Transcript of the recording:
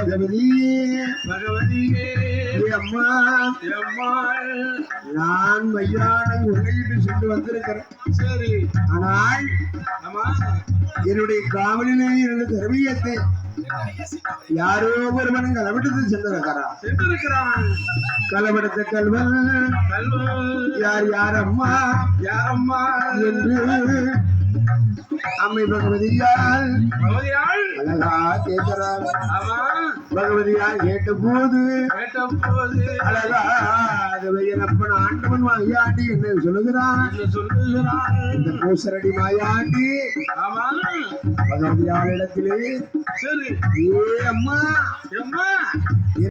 பகவதி பகவதியே அம்மா அம்மா நான் மையான உலகிட்டு சென்று வந்திருக்கிறேன். சரி ஆனால் ஆமா என்னுடைய காவலிலே இருந்த திரவியத்தை யாரோ ஒருவன் களவெடுத்து சென்றிருக்கிறான். களவெடுத்த கல்வன் யார் யார் அம்மா யாரம்மா என்று அம்மை பகவதியால் பகவதியாள் அழகா கேட்கிறார். ஆமா பகவதியால் கேட்ட போது அழகாகவே எனப்பன் ஆண்டவன் மாயாண்டி என்ன சொல்லுகிறான். இந்த பூசரடி மாயாண்டி ஆமா பகவதியால் இடத்திலே சரி ஏ அம்மா அம்மா